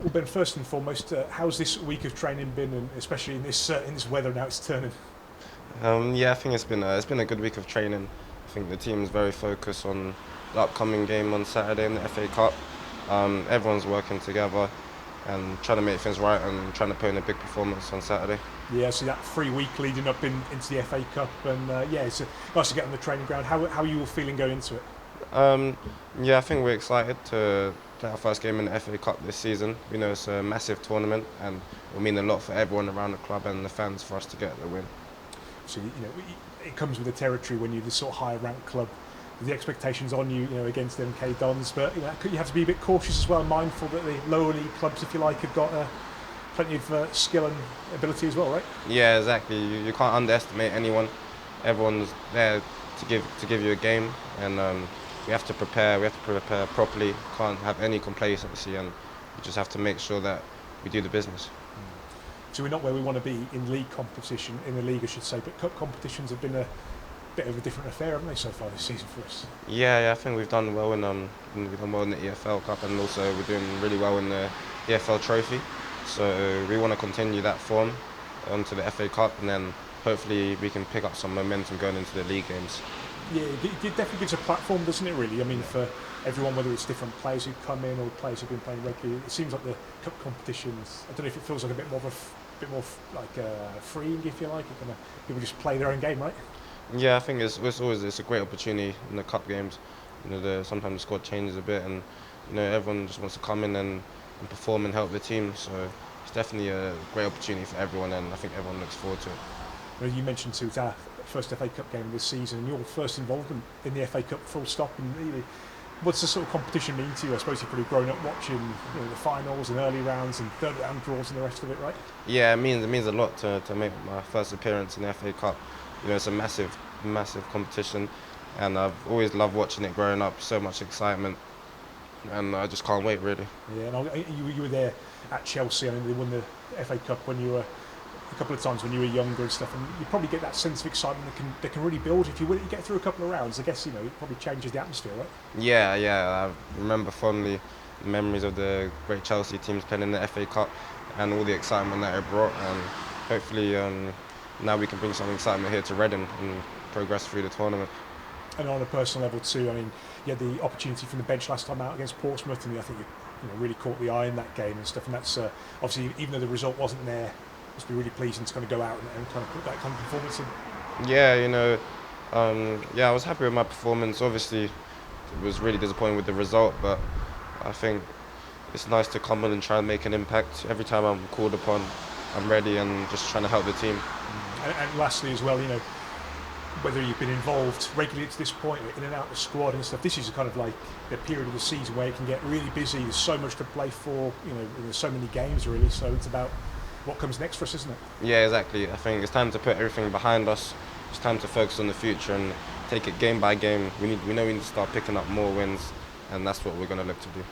Well, Ben, first and foremost, how's this week of training been, and especially in this weather now it's turning? Yeah, I think it's been a good week of training. I think the team's very focused on the upcoming game on Saturday in the FA Cup. Everyone's working together and trying to make things right and trying to put in a big performance on Saturday. Yeah, so that free week leading up into the FA Cup, and yeah, it's nice to get on the training ground. How are you all feeling going into it? Um, yeah, I think we're excited to play our first game in the FA Cup this season. We know it's a massive tournament and it will mean a lot for everyone around the club and the fans for us to get the win. So it comes with the territory when you're this sort of higher ranked club. The expectations on you, against the MK Dons, but you have to be a bit cautious as well, mindful that the lower league clubs, if you like, have got plenty of skill and ability as well, right? Yeah, exactly. You can't underestimate anyone. Everyone's there to give you a game, and we have to prepare. We have to prepare properly. Can't have any complacency, and we just have to make sure that we do the business. So we're not where we want to be in league competition, in the league I should say, but cup competitions have been a bit of a different affair, haven't they, so far this season for us? Yeah, I think we've done well in the EFL Cup, and also we're doing really well in the EFL Trophy. So we want to continue that form onto the FA Cup, and then hopefully we can pick up some momentum going into the league games. Yeah, it definitely gives a platform, doesn't it, really? I mean, for everyone, whether it's different players who come in or players who've been playing regularly, it seems like the cup competitions, I don't know if it feels like a bit more of bit more like freeing, if you like. It kind of, people just play their own game, right? Yeah, I think it's a great opportunity in the cup games. Sometimes the squad changes a bit, and everyone just wants to come in and perform and help the team. So it's definitely a great opportunity for everyone, and I think everyone looks forward to it. You mentioned too, it's our first FA Cup game of this season, and your first involvement in the FA Cup, full stop. And really, what's the sort of competition mean to you? I suppose you've probably grown up watching the finals and early rounds and third round draws and the rest of it, right? Yeah, it means a lot to make my first appearance in the FA Cup. It's a massive competition, and I've always loved watching it growing up. So much excitement, and I just can't wait, really. Yeah, and you were there at Chelsea. I mean, they won the FA Cup when you were a couple of times when you were younger and stuff, and you probably get that sense of excitement that can really build if you get through a couple of rounds. I guess it probably changes the atmosphere, right? Yeah. I remember fondly the memories of the great Chelsea teams playing in the FA Cup and all the excitement that it brought. And hopefully, now we can bring some excitement here to Reading and progress through the tournament. And on a personal level too, I mean, you had the opportunity from the bench last time out against Portsmouth, and I think you really caught the eye in that game and stuff. And that's obviously, even though the result wasn't there, it must be really pleasing to kind of go out and kind of put that kind of performance in. Yeah, I was happy with my performance. Obviously, it was really disappointing with the result, but I think it's nice to come in and try and make an impact. Every time I'm called upon, I'm ready and just trying to help the team. And lastly, as well, whether you've been involved regularly to this point, in and out of the squad and stuff, this is kind of like the period of the season where it can get really busy. There's so much to play for, there's so many games really. So it's about what comes next for us, isn't it? Yeah, exactly. I think it's time to put everything behind us. It's time to focus on the future and take it game by game. We know we need to start picking up more wins, and that's what we're going to look to do.